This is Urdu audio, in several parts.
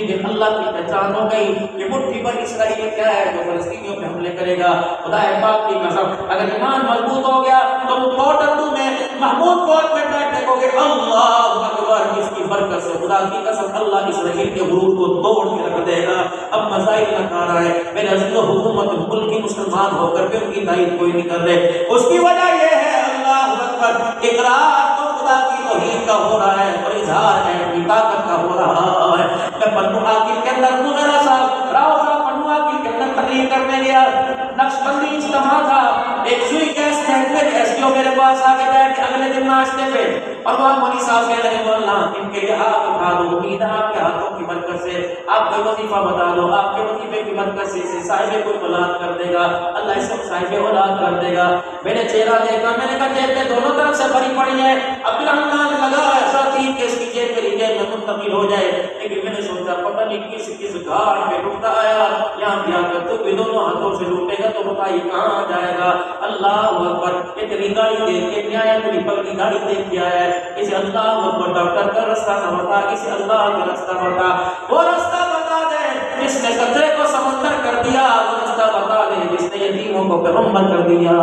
جس دن اللہ کی پہچان ہو گئی کہ مٹھی پر اسرائیل کیا ہے جو فلسطینیوں پہ حملے کرے گا، خدا پاک کی قسم اگر ایمان مضبوط ہو گیا تو کوٹ اردو میں محمود کوٹ میں بیٹھے کو گے اللہ اکبر، اس کی برکت سے خدا کی قسم اللہ اسرائیل کے غرور کو توڑ کے رکھ دے گا۔ اب مزائل نہ کھا رہا ہے میرے عزیز و حکومت ملک کی مسلمان ہو کر کے ان کی تائید کوئی نہیں کر رہے، اس کی وجہ یہ ہے اللہ اکبر اقرار تو خدا کی توحید کا ہو رہا ہے اور اظہار ہے اپنی طاقت کا ہو رہا ہے۔ میں پنو عاقل کے اندر میرا صاحب راؤ صاحب پنو عاقل کے اندر تقریر کرنے گیا، نقش بندی اجتماع تھا، ایک Sui gas tank S D O میرے پاس آ کے بیٹھ کے اگلے دن ناشتے پہ پروان مونی صاحب کہہ رہے مولانا ان کے لیے ہاتھ اٹھا دو، امید ہے آپ کے ہاتھوں کی برکت سے آپ کا وظیفہ بتا دو، آپ کے وظیفے کی برکت سے صاحب کو اولاد کر دے گا، اللہ اس کو صاحب اولاد کر دے گا۔ میں نے چہرہ دیکھا، میں نے کہا جیب میں دونوں طرف سے بھری پڑی ہے، عبد الرحمن لگا ایسا تین کہ اس کی جیب میری جیب میں منتقل ہو جائے، لیکن میں نے سوچا پتہ نہیں کس گھاٹ پہ لٹتا آیا، یہاں بھی آ کر تو بھی دونوں ہاتھوں سے لوٹے گا تو بتائیے کہاں جائے گا۔ اللہ اکبر، ایک ریگاڑی دیکھ کے آیا، پوری پگڑی داڑھی دیکھ کے آیا ہے، اسے اللہ اکبر ڈاکٹر کا راستہ نہ بتا، اسے اللہ کا راستہ بتا، وہ راستہ بتا دے جس نے قطرے کو سمندر کر دیا، وہ راستہ بتا دے جس نے یتیموں کو پیغمبر کر دیا۔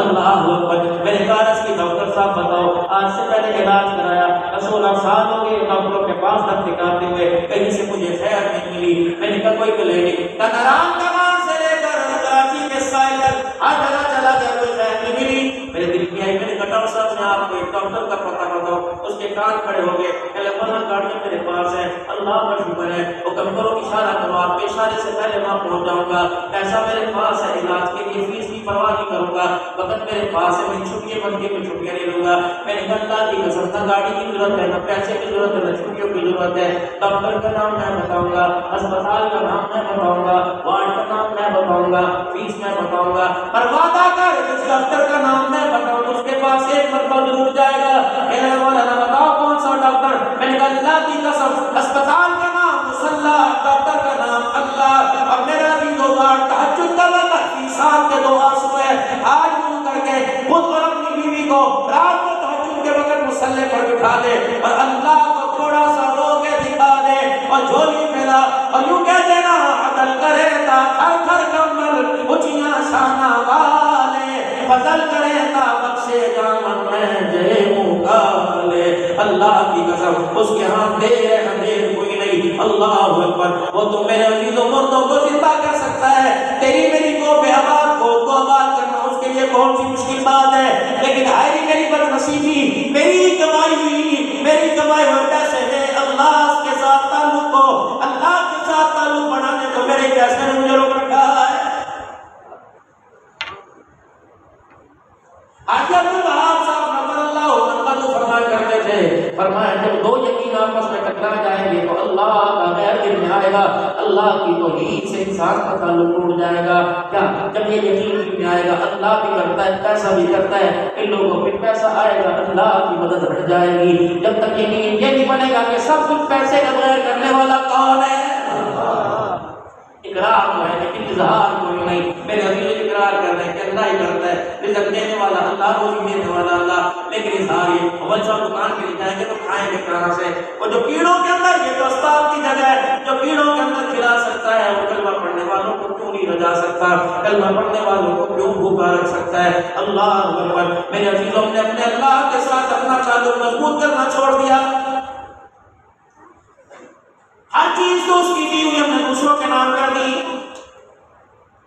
اللہ اکبر، میرے کارس کی ڈاکٹر صاحب بتاؤ آج سے پہلے علاج کرایا 16 سال ہو گئے ڈاکٹروں کے پاس تک دکھاتے ہوئے، کہیں سے مجھے خیر نہیں ملی۔ میں نے کہا کوئی کلینک تنارام کمان سے لے کر کراچی کے سائل تک ہر جگہ چلا گیا، کوئی خیر نہیں ملی۔ میرے دل کی آئی، میں نے کہا ڈاکٹر صاحب نے آپ کو ایک ڈاکٹر کا پتہ بتاؤ، اس کے کان کھڑے ہو گئے، ٹیلیفون گاڑیاں میرے پاس ہے، اللہ کا شکر ہے، حکم کرو اشارہ کرو، آپ کے اشارے سے پہلے وہاں پہنچ جاؤں گا، پیسہ میرے پاس ہے، علاج کے لیے فیس کی پرواہ نہیں کروں گا، وقت میرے پاس ہے، میں چھٹیاں بن کے میں چھٹیاں نہیں لوں گا۔ میں نے کہا اللہ کی قسم نہ گاڑی کی ضرورت ہے، نہ پیسے کی ضرورت ہے، نہ چھٹیوں کی ضرورت ہے، ڈاکٹر کا نام میں بتاؤں گا، اسپتال کا نام میں بتاؤں گا، وارڈ کا نام میں بتاؤں گا، فیس میں بتاؤں گا، پر وعدہ کر جس ڈاکٹر کا نام میں بتاؤں اس کے پاس ایک مرتبہ ضرور جائے گا۔ میرے مولانا بتاؤ کون سا ڈاکٹر؟ میں نے کہا اللہ کی قسم اسپتال کا نام مصلی، ڈاکٹر کا نام اللہ۔ اب میرا عزیز و وارڈ تہجد کا وقت فی سال کے 2 آنسو ہے، آج منہ کر کے خود اور اپنی بیوی کو رات کو تہجد کے وقت مصلی پر بٹھا دے اور اللہ کو تھوڑا سا رو کے دکھا دے اور جھولی پھیلا اور یوں کہہ دینا عدل کرے تا تھر تھر کمر اونچیاں شانہ والے، فضل کرے تا بخشے جامن میں جے مقالے۔ اللہ کی قسم اس کے ہاں دیر ہے اندھیر کوئی نہیں۔ اللہ اکبر، وہ تو میرے عزیز و مردوں کو زندہ کر سکتا ہے، تیری میری کو بے آباد کو آباد کرنا اس کے لیے بہت سی مشکل بات ہے، لیکن آئی میری بد نصیبی، میری کمائی ہوئی پیسے ہے، اللہ کے ساتھ تعلق کو، اللہ کے ساتھ تعلق بڑھانے کو میرے پیسے نے مجھے روک رکھا ہے۔ فرمایا کرتے تھے، فرمایا جب 2 یقین آپس میں ٹکرا جائیں گے تو اللہ کا غیر دل میں آئے گا، اللہ کی توحید سے انسان کا تعلق ٹوٹ جائے گا۔ کیا جب یہ یقین دل میں آئے گا اللہ بھی کرتا ہے پیسہ بھی کرتا ہے، ان لوگوں پہ پیسہ آئے گا اللہ کی مدد ہٹ جائے گی۔ جب تک یقین یہ نہیں بنے گا کہ سب کچھ پیسے کا بغیر کرنے والا کون ہے؟ اقرار تو ہے لیکن اظہار کوئی نہیں۔ میرے عزیز اقرار کر رہے ہیں کہ اللہ ہی کرتا ہے، رزق دینے والا اللہ، روزی دینے والا اللہ، لیکن اظہار یہ اول صاحب دکان کے لیے جائیں گے تو کھائیں گے کہاں سے؟ اور جو کیڑوں کے اندر، یہ تو اسباب کی جگہ ہے، جو کیڑوں کے اندر کھلا سکتا ہے وہ کلمہ پڑھنے والوں کو کیوں نہیں رجا سکتا؟ کلمہ پڑھنے والوں کو کیوں بھوکا رکھ سکتا ہے؟ اللہ اکبر، میرے عزیزوں نے اپنے اللہ کے ساتھ اپنا تعلق مضبوط کرنا چھوڑ دیا، ہر چیز تو اس کی دی ہوئی ہم نے دوسروں کے نام کر دی،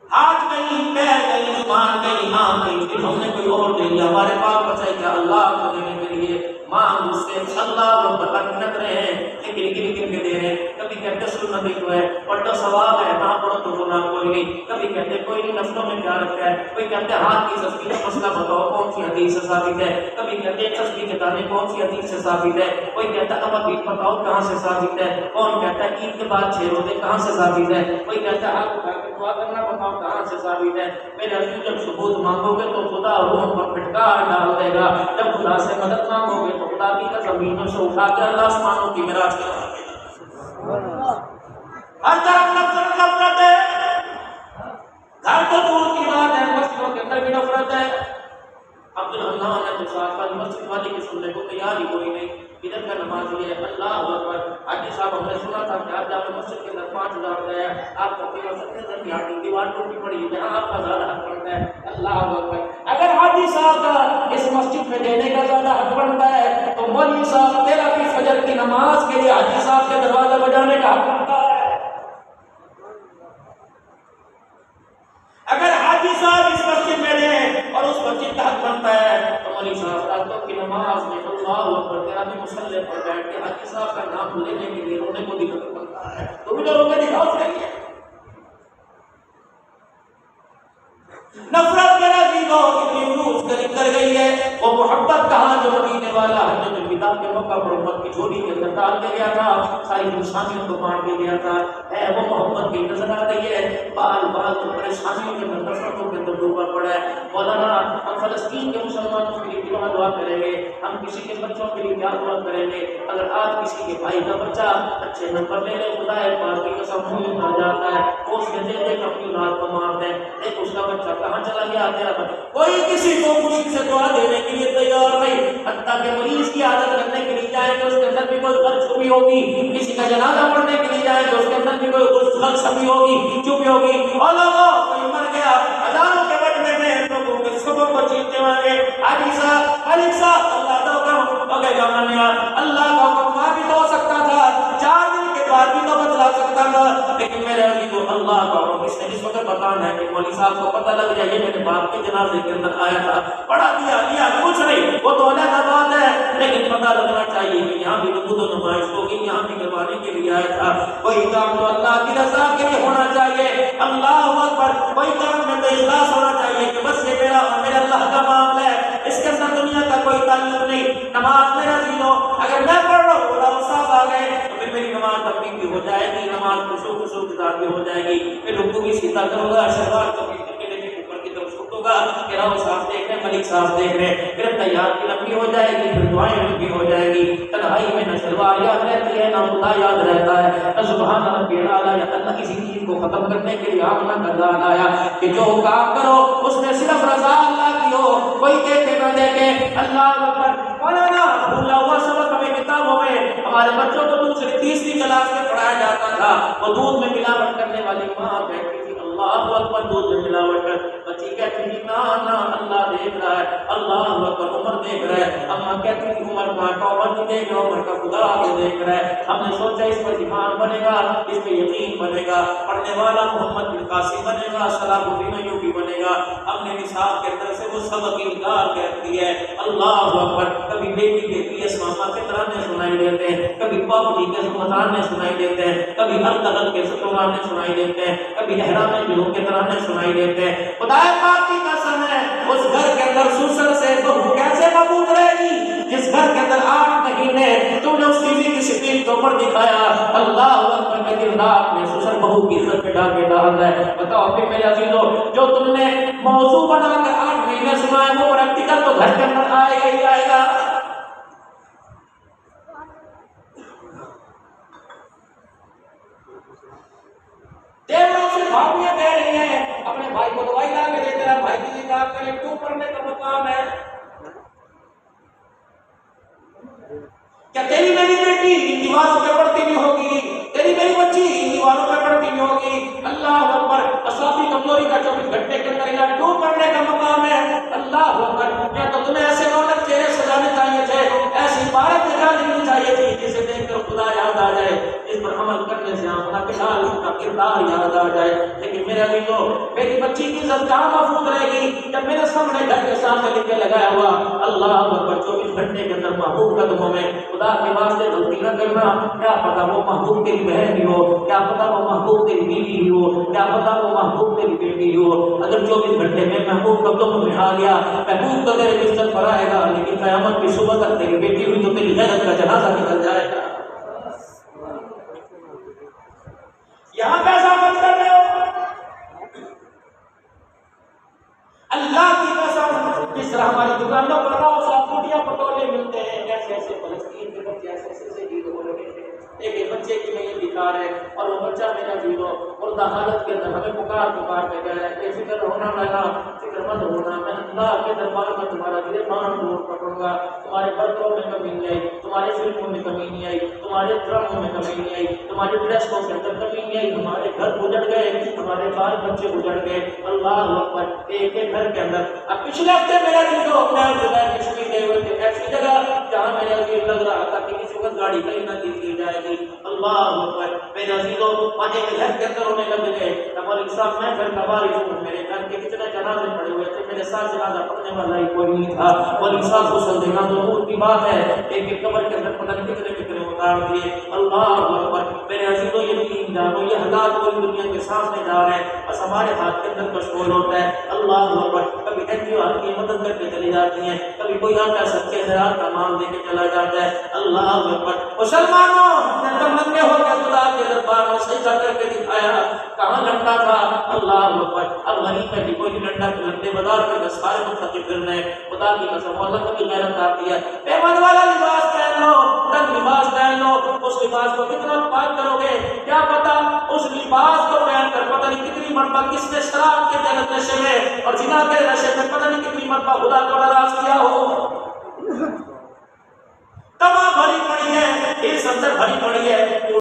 ہاتھ کہیں، پیر کہیں، زبان کہیں، آنکھ کہیں، پھر ہم نے کوئی اور دے دیا۔ ہمارے پاس بچائے کیا اللہ کو دینے کے لیے مانگ اس سے اللہ رب العالمین رہے ہیں، لیکن کے دے رہے ہیں۔ کبھی کہتے سنت تو ہے پڑھو ثواب ہے، نہ پڑھو تو گناہ کوئی نہیں، کبھی کہتے کوئی نہیں نفسوں میں کیا رکھا ہے، کوئی کہتے ہاتھ کی تسبیح کا مسئلہ بتاؤ کون سی حدیث سے ثابت ہے، کبھی کہتے تسبیح کے دانے کون سی حدیث سے ثابت ہے، کوئی کہتا ہے اب عید بتاؤ کہاں سے ثابت ہے، کون کہتا ہے عید کے بعد 6 روزے کہاں سے ثابت ہے، کوئی کہتا ہے ہاتھ اٹھا کے دعا کرنا بتاؤ کہاں سے ثابت ہے۔ میرے عزیز جب ثبوت مانگو گے تو خدا روح پر پھٹکار ڈال دے گا، جب خدا سے مدد مانگو گے تو خدا کی زمینوں سے اٹھا کے اللہ آسمانوں کی معراج کرا دے گا۔ ہر طرف نفرت ہے، گھر تو دور کی بات ہے، مسجدوں کے اندر بھی نفرت ہے۔ عبد الرحمن نے تو ساتھ مسجد والی کے سننے کو تیار ہی کوئی نہیں، ادھر کا نماز یہ ہے اللہ اکبر. حاجی صاحب ہم نے سنا تھا کہ آپ جامع مسجد کے اندر 5000 روپے ہے آپ کو کیا سکتے ہیں کہ آپ کی دیوار ٹوٹی پڑی ہے جہاں آپ کا زیادہ حق بنتا ہے. اللہ اکبر. اگر حاجی صاحب کا اس مسجد میں دینے کا زیادہ حق بنتا ہے تو مولوی صاحب تیرا بھی فجر کی نماز کے لیے حاجی صاحب کے دروازہ بجانے کا حق بنتا ہے. اگر حاجی صاحب اس مسجد میں دیں اور اس مسجد کا حق بنتا ہے تو مولوی صاحب راتوں کی نماز میں اللہ اکبر تیرا بھی مصلی پر بیٹھ کے حاجی صاحب کا نام لینے کے لیے رونے کو بھی حق بنتا ہے. تو بھی لوگوں کے دکھاؤ چاہیے. نفرت کے عزیزوں اتنی عروج کر گئی ہے وہ محبت کہاں جو مدینے والا حجۃ الوداع کے موقع پر امت کی جھولی کے اندر ڈال کے گیا تھا ساری انسانیت کو بانٹ کے گیا تھا ہے وہ محبت کی نظر آ رہی ہے. بال بال تو پریشانیوں کے اندر نفرتوں کے اندر ڈوبا پڑا ہے. مولانا ہم فلسطین کے مسلمانوں کے لیے دعا کریں گے ہم کسی کے بچوں کے لیے کیا دعا کریں گے. اگر آج کسی کے بھائی کا بچہ اچھے نمبر لے لے خدا پاک کی قسم منہ میں مر جاتا ہے وہ اس میں دے اپنی اولاد کو مار دیں دیکھ اس کا بچہ کہاں چلا گیا تیرا بچہ. کوئی کسی کو خوشی سے دعا دینے کے لیے تیار نہیں. حتیٰ کہ مریض کی عادت کرنے کے لیے جائیں تو اس کے اندر بھی کوئی غلط چھپی ہوگی. کسی کا جنازہ پڑھنے کے لیے جائیں تو اس کے اندر بھی کوئی غلط چھپی ہوگی. اور لوگوں کوئی مر گیا ہزاروں کے بٹنے میں لوگوں کے صبح کو چیختے ہوئے حاجی صاحب ملک صاحب اللہ کا حکم ہو گیا اللہ کا حکم ثابت ہو سکتا تھا 4 دن کے بعد بھی تو بدلا سکتا تھا. لیکن میرے عزیز کو اللہ کا حکم اس نے جس وقت بتانا ہے کہ مولوی صاحب کو پتہ لگ جائے یہ میرے باپ کے جنازے کے اندر آیا تھا پڑھا دیا کچھ نہیں وہ تو علیحدہ بات ہے لیکن پتہ لگنا چاہیے کہ یہاں بھی نبوت و نمائش ہوگی یہاں بھی قربانی کے لیے آیا تھا. کوئی کام تو اللہ کی رضا کے لیے ہونا چاہیے. اللہ اکبر. کوئی کام میں تو اخلاص ہونا چاہیے کہ بس یہ میرا اور میرے اللہ کا معاملہ ہے اس کے اندر دنیا کا کوئی تعلق نہیں. نماز میرا عزیزو اگر میں پڑھ رہا ہوں اللہ صاحب آ گئے تو پھر میری نماز تقریب بھی ہو جائے گی نماز خشوع کے ساتھ بھی ہو جائے گی. پھر رکوع بھی سیدھا کروں گا شلوار کمیز کر کے لیکن اوپر کی طرف چھوٹوں گا کہ راؤ صاحب دیکھ رہے ملک صاحب دیکھ رہے پھر تیار کی لمبی ہو جائے گی پھر دعائیں لمبی ہو جائے گی. تنہائی میں نہ شلوار یاد رہتی ہے نہ خدا یاد رہتا ہے نہ سبحان ربی الاعلی یا اللہ کسی چیز کو ختم کرنے کے لیے آپ نہ کر رہا آیا کہ جو کام کرو اس میں صرف رضا اللہ کی ہو کوئی دیکھے نہ دیکھے. اللہ اکبر. مولانا اللہ ہوا سبق ہمیں کتابوں میں ہمارے بچوں کو دوسری تیسری کلاس میں پڑھایا جاتا تھا وہ دودھ میں ملاوٹ کرنے والی ماں کہتی تھی اللہ اکبر دودھ میں ملاوٹ کر بچی کہتی تھی نا اللہ دیکھ رہا ہے اللہ اکبر عمر دیکھ رہا ہے. اماں کہتی تھی عمر کا عمر نہیں دیکھ رہا عمر کا خدا آگے دیکھ رہا ہے. ہم نے سوچا اس پر ایمان بنے گا اس پہ یقین بنے گا پڑھنے والا محمد بن قاسم بنے گا صلاح الدین ایوبی بنے گا. ہم نے نصاب کے اندر سے وہ سبق انکار کہتی ہے. اللہ اکبر. کبھی بیٹی کے اس ماما کے ترانے سنائی دیتے ہیں کبھی پاپ جی کے ترانے سنائی دیتے ہیں کبھی الگ کے ترانے سنائی دیتے ہیں کبھی احرام جلوہ کے ترانے سنائی دیتے ہیں. خدا پاک کی قسم ہے اس گھر کے اندر سسر سے بہو کیسے محفوظ رہے گی جس گھر کے اندر 8 مہینے تم نے اس ٹی وی کی سکرین کے اوپر دکھایا اللہ اکبر کے دن رات میں سسر بہو کی عزت پہ ڈال کے ڈال رہا ہے. بتاؤ پھر میرے عزیزو جو تم نے موضوع بنا کر 8 مہینے سنا ہے وہ پریکٹیکل تو گھر کے اندر آئے گا ہی آئے گا. بھابیاں کہہ رہی ہیں اپنے بھائی کو دوائی لا کے دے تیرا بھائی کی کام کرے کیوں پڑھنے کا مقام ہے. کیا تیری میری بیٹی ان دیواروں پہ پڑھتی نہیں ہوگی تیری میری بچی ان دیواروں پہ پڑھتی نہیں ہوگی. اللہ اکبر. اصافی کمزوری کا 24 گھنٹے کے اندر علاج کیوں پڑھنے کا مقام ہے. اللہ اکبر. کیا تو تمہیں ایسے رونق چہرے سجانے چاہیے تھے ایسی عبارت نکالنی چاہیے تھی جسے دیکھ کر خدا یاد آ جائے اس پر عمل کرنے سے اپنا کلال اس کا کردار یاد آ جائے. لیکن میرے عزیزو میری بچی کی عزت کہاں محفوظ رہے گی جب میرے سامنے گھر کے سامنے لکھ کے لگایا ہوا اللہ اکبر 24 گھنٹے کے اندر محبوب قدموں میں خدا کے واسطے غلطی نہ کرنا. کیا پتا وہ محبوب تیری بہن ہی ہو کیا پتا وہ محبوب تیری بیوی ہی ہو کیا پتا وہ محبوب تیری بیٹی ہو. اگر 24 گھنٹے میں محبوب قدموں میں آ گیا محبوب تو تیرے بستر پر آئے گا لیکن قیامت کی صبح تک تیری بیٹی ہوئی تو تیری غیرت کا جنازہ نکل جائے گا. یہاں پیسہ خرچ کر رہے ہو اللہ کی قسم جس طرح ہماری دکانوں پر راؤ صاحب روٹیاں پٹولے ملتے ہیں ایسے ایسے فلسطین کے بچے ایسے ایسے عید ہو رہے ہیں. ایک بچے کی میں یہ دکھا ہے اور وہ بچہ میرا جیو مردہ حالت کے اندر ہمیں پکار کے کہہ رہا ہے کہ فکر ہونا لگا فکر مند ہونا میں اللہ کے دربار میں تمہارا گرفان دور پکڑوں گا تمہارے برتنوں میں کمی نہیں تمہارے فلموں میں کمی نہیں آئی، تمہارے ڈراموں میں کمی نہیں آئی، تمہارے ڈریسوں کے اندر کمی نہیں آئی، ہمارے گھر اجڑ گئے، ہمارے بال بچے اجڑ گئے۔ اللہ اکبر، ایک ایک گھر کے اندر۔ اب پچھلے ہفتے میرا جو کشمیر گئے ہوئے تھے، ایسی جگہ جہاں میرے عزیز لگ رہا تھا کہ کسی وقت گاڑی کہیں نہ دی جائے گی۔ اللہ اکبر، میرے عزیزوں مجھے گھر کے اندر ہونے لگ گئے۔ مولوی صاحب میں گھر کا وارث ہوں، میرے گھر کے کتنے جنازے پڑے ہوئے تھے، میرے ساتھ جنازہ پڑھنے والا ہی کوئی نہیں تھا۔ مولوی صاحب غسل دینا تو دور کی بات ہے، ایک ایک قبر کے اندر پتہ نہیں کتنے کتنے اتار دیے۔ اللہ اکبر، میرے عزیزوں یقین جانو یہ حالات پوری دنیا کے سامنے جا رہے ہیں، بس ہمارے ہاتھ کے اندر مشغول ہوتا ہے۔ اللہ اکبر، کبھی NGO آپ کی مدد کر کے چلی جاتی ہیں، کبھی کوئی آتا ہے صدقے خیرات کا مال دے کے چلا جاتا ہے۔ اللہ اکبر، مسلمانوں جب ننگے ہو کے خدا کے دربار میں سجدہ کر کے دکھایا کہاں لڑتا تھا۔ اللہ اکبر، اب غریب ہے کہ کوئی ڈنڈا لنڈے بازار کے سارے منتخب کرنا ہے، خدا کی قسم اللہ کو بھی غیرت آتی ہے۔ پیمن والا لباس پہن لو، تنگ لباس پہن لو، اس لباس کو کتنا پاک کرو گے کیا پتا، اس لباس کو پہن کر پتہ نہیں کتنی مرتبہ کس نے شراب کے جنت نشے میں اور زنا کے نشے میں پتہ نہیں کتنی مرتبہ خدا کو ناراض کیا ہو۔ تمام بھری پڑی ہے، اس اندر بھری پڑی ہے۔